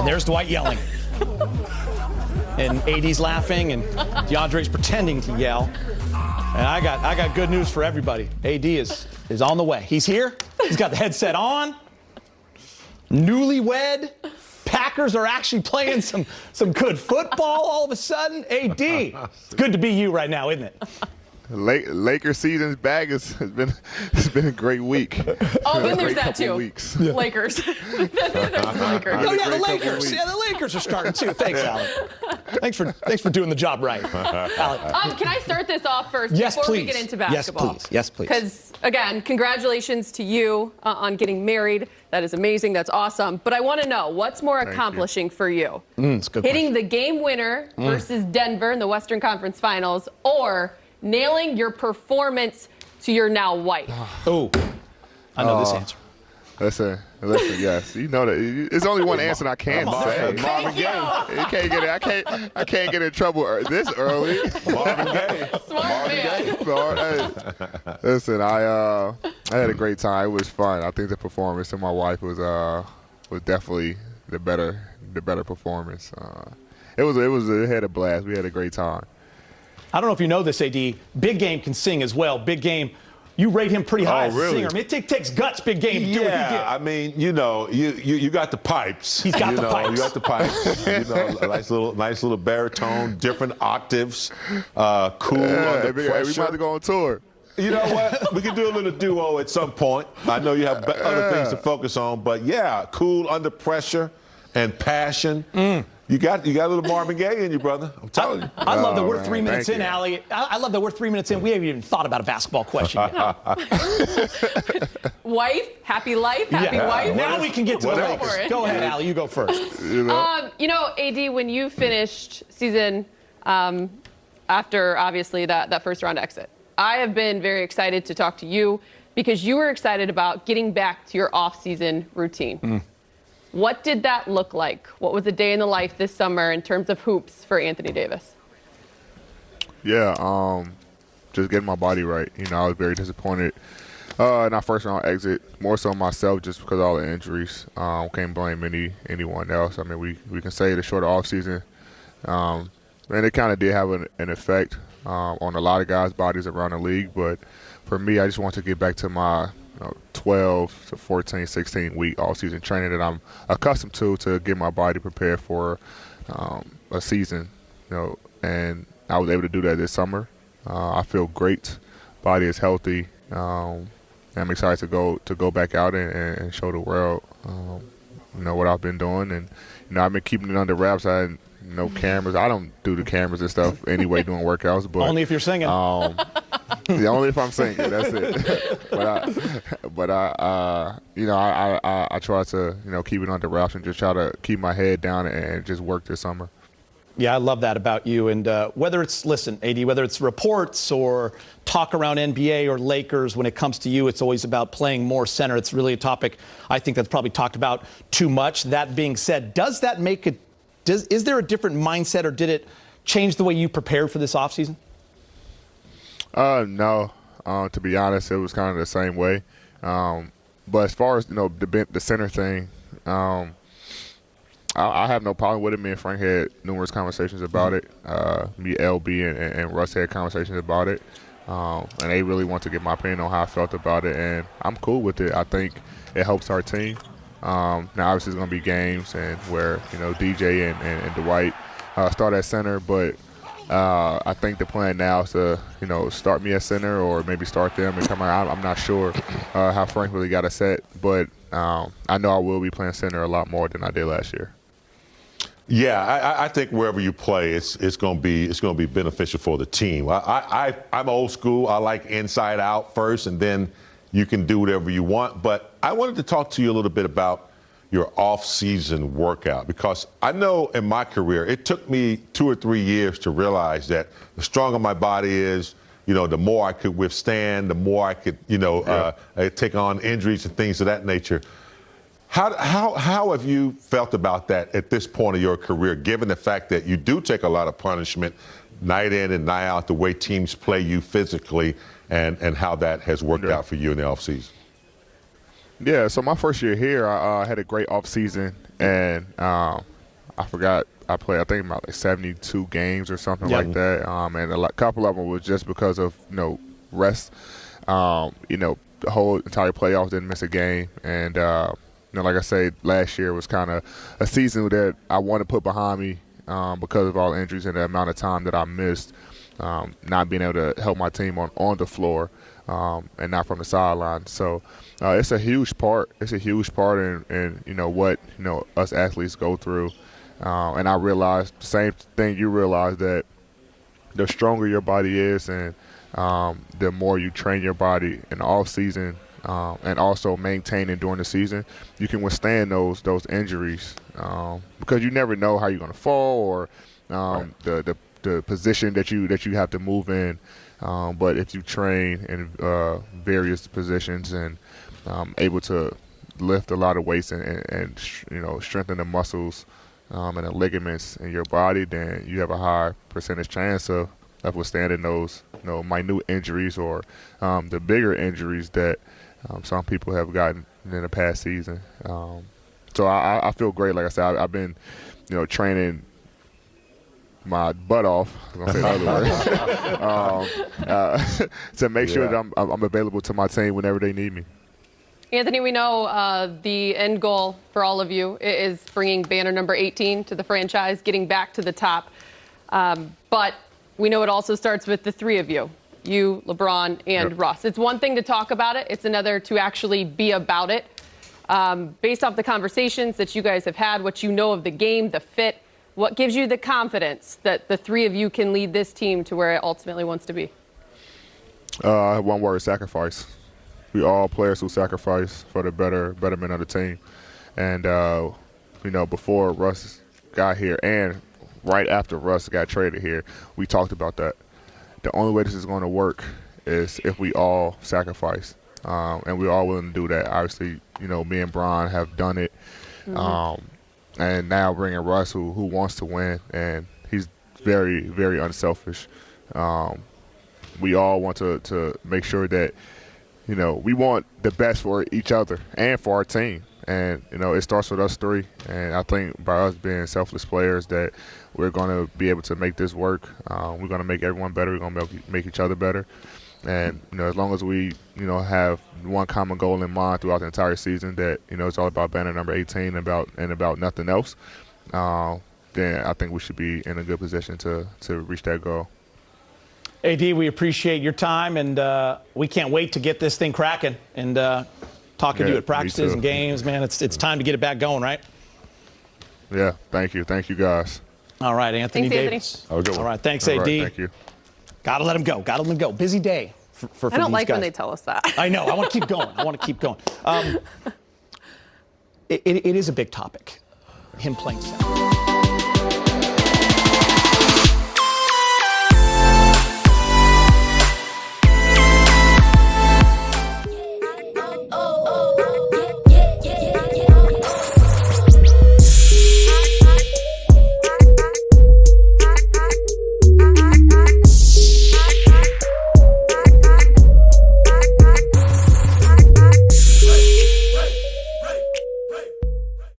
And there's Dwight yelling. And AD's laughing, and DeAndre's pretending to yell. And I got good news for everybody. AD is on the way. He's here. He's got the headset on. Newlywed. Packers are actually playing some good football all of a sudden. AD, it's good to be you right now, isn't it? Lakers season's back. It's been a great week. Oh, then there's that too. Weeks. Yeah. Lakers. Then there's the Lakers. Oh yeah, the Lakers. Yeah, the Lakers are starting too. Thanks, Alec. Thanks for doing the job right, Alec. Can I start this off first yes, before please. we get into basketball? Yes, please. Because again, congratulations to you on getting married. That is amazing. That's awesome. But I want to know, what's more accomplishing for you? It's a good Hitting question. the game winner versus Denver in the Western Conference Finals, or nailing your performance to your now wife? Oh, I know this answer. Listen, yes. You know that. It's only one answer I can say. Marvin Gaye. You can't get it. I can't get in trouble this early. Marvin Gaye. Smart man. Listen, I had a great time. It was fun. I think the performance of my wife was definitely the better performance. It had a blast. We had a great time. I don't know if you know this, AD. Big Game can sing as well. Big Game, you rate him pretty high as a singer. I mean, it takes guts, Big Game, to do what he did. I mean, you got the pipes. He's got the pipes. You got the pipes. A nice little baritone, different octaves, cool under pressure. We about to go on tour. You know what? We can do a little duo at some point. I know you have other things to focus on, but yeah, cool under pressure and passion. You got a little Marvin Gaye in you, brother. I'm telling you. I love that we're 3 minutes in, Allie. I love that we're 3 minutes in. We haven't even thought about a basketball question yet. Wife, happy life, happy wife. Now we can get to the Lakers. Go ahead, Allie. You go first. AD, when you finished season after, obviously, that first-round exit, I have been very excited to talk to you because you were excited about getting back to your off-season routine. What did that look like? What was a day in the life this summer in terms of hoops for Anthony Davis? Yeah, just getting my body right. I was very disappointed in our first round exit, more so myself just because of all the injuries. Can't blame anyone else. I mean, we can say the shorter off season, and it kind of did have an effect on a lot of guys' bodies around the league. But for me, I just want to get back to my 12 to 14, 16 week all-season training that I'm accustomed to get my body prepared for a season. And I was able to do that this summer. I feel great. Body is healthy. I'm excited to go back out and show the world what I've been doing. And I've been keeping it under wraps. I had no cameras. I don't do the cameras and stuff anyway doing workouts. But only if you're singing. Only if I'm singing. That's it. But I try to keep it under wraps and just try to keep my head down and just work this summer. Yeah, I love that about you. And whether it's, AD, whether it's reports or talk around NBA or Lakers, when it comes to you, it's always about playing more center. It's really a topic I think that's probably talked about too much. That being said, does that make it? Is there a different mindset, or did it change the way you prepared for this offseason? No. To be honest, it was kind of the same way. But as far as the center thing, I have no problem with it. Me and Frank had numerous conversations about it. Me, LB, and Russ had conversations about it. And they really want to get my opinion on how I felt about it, and I'm cool with it. I think it helps our team. Now, obviously, it's going to be games and where DJ and Dwight start at center, but I think the plan now is to start me at center or maybe start them and come out. I'm not sure how Frank really got it set, but I know I will be playing center a lot more than I did last year. Yeah, I think wherever you play, it's going to be beneficial for the team. I'm old school. I like inside out first, and then you can do whatever you want. But I wanted to talk to you a little bit about your off-season workout, because I know in my career it took me 2 or 3 years to realize that the stronger my body is, the more I could withstand, the more I could, take on injuries and things of that nature. How have you felt about that at this point of your career, given the fact that you do take a lot of punishment night in and night out, the way teams play you physically, and how that has worked out for you in the offseason? Yeah, so my first year here, I had a great off season, and I forgot I played, I think about like 72 games or something like that, and couple of them was just because of rest. The whole entire playoffs didn't miss a game, and like I said, last year was kind of a season that I want to put behind me because of all the injuries and the amount of time that I missed, not being able to help my team on the floor. And not from the sideline. So it's a huge part. It's a huge part in what us athletes go through. And I realized the same thing you realize, that the stronger your body is, and the more you train your body in the off season, and also maintaining during the season, you can withstand those injuries because you never know how you're going to fall, or the position that you have to move in. But if you train in various positions and able to lift a lot of weights and strengthen the muscles and the ligaments in your body, then you have a high percentage chance of withstanding those minute injuries, or the bigger injuries that some people have gotten in the past season. So I feel great. Like I said, I've been training my butt off, I was gonna say the other word, to make sure that I'm available to my team whenever they need me. Anthony, we know the end goal for all of you is bringing banner number 18 to the franchise, getting back to the top. But we know it also starts with the three of you, LeBron, and Russ. It's one thing to talk about it. It's another to actually be about it. Based off the conversations that you guys have had, what you know of the game, the fit, what gives you the confidence that the three of you can lead this team to where it ultimately wants to be? One word: sacrifice. We all players who sacrifice for the betterment of the team. And before Russ got here, and right after Russ got traded here, we talked about that. The only way this is going to work is if we all sacrifice, and we're all willing to do that. Obviously, me and Bron have done it. And now bringing Russ, who wants to win, and he's very, very unselfish. We all want to make sure that, we want the best for each other and for our team. And, it starts with us three. And I think by us being selfless players that we're going to be able to make this work. We're going to make everyone better. We're going to make each other better. And, as long as we, have one common goal in mind throughout the entire season, that, it's all about banner number 18 and about nothing else, then I think we should be in a good position to reach that goal. AD, we appreciate your time, and we can't wait to get this thing cracking and talking to you at practices and games, man. It's time to get it back going, right? Yeah, thank you. Thank you, guys. All right, Anthony Davis. All right, thanks, AD. Thank you. Gotta let him go. Gotta let him go. Busy day for I don't these like guys. when they tell us that. I know. I want to keep going. It is a big topic, him playing center.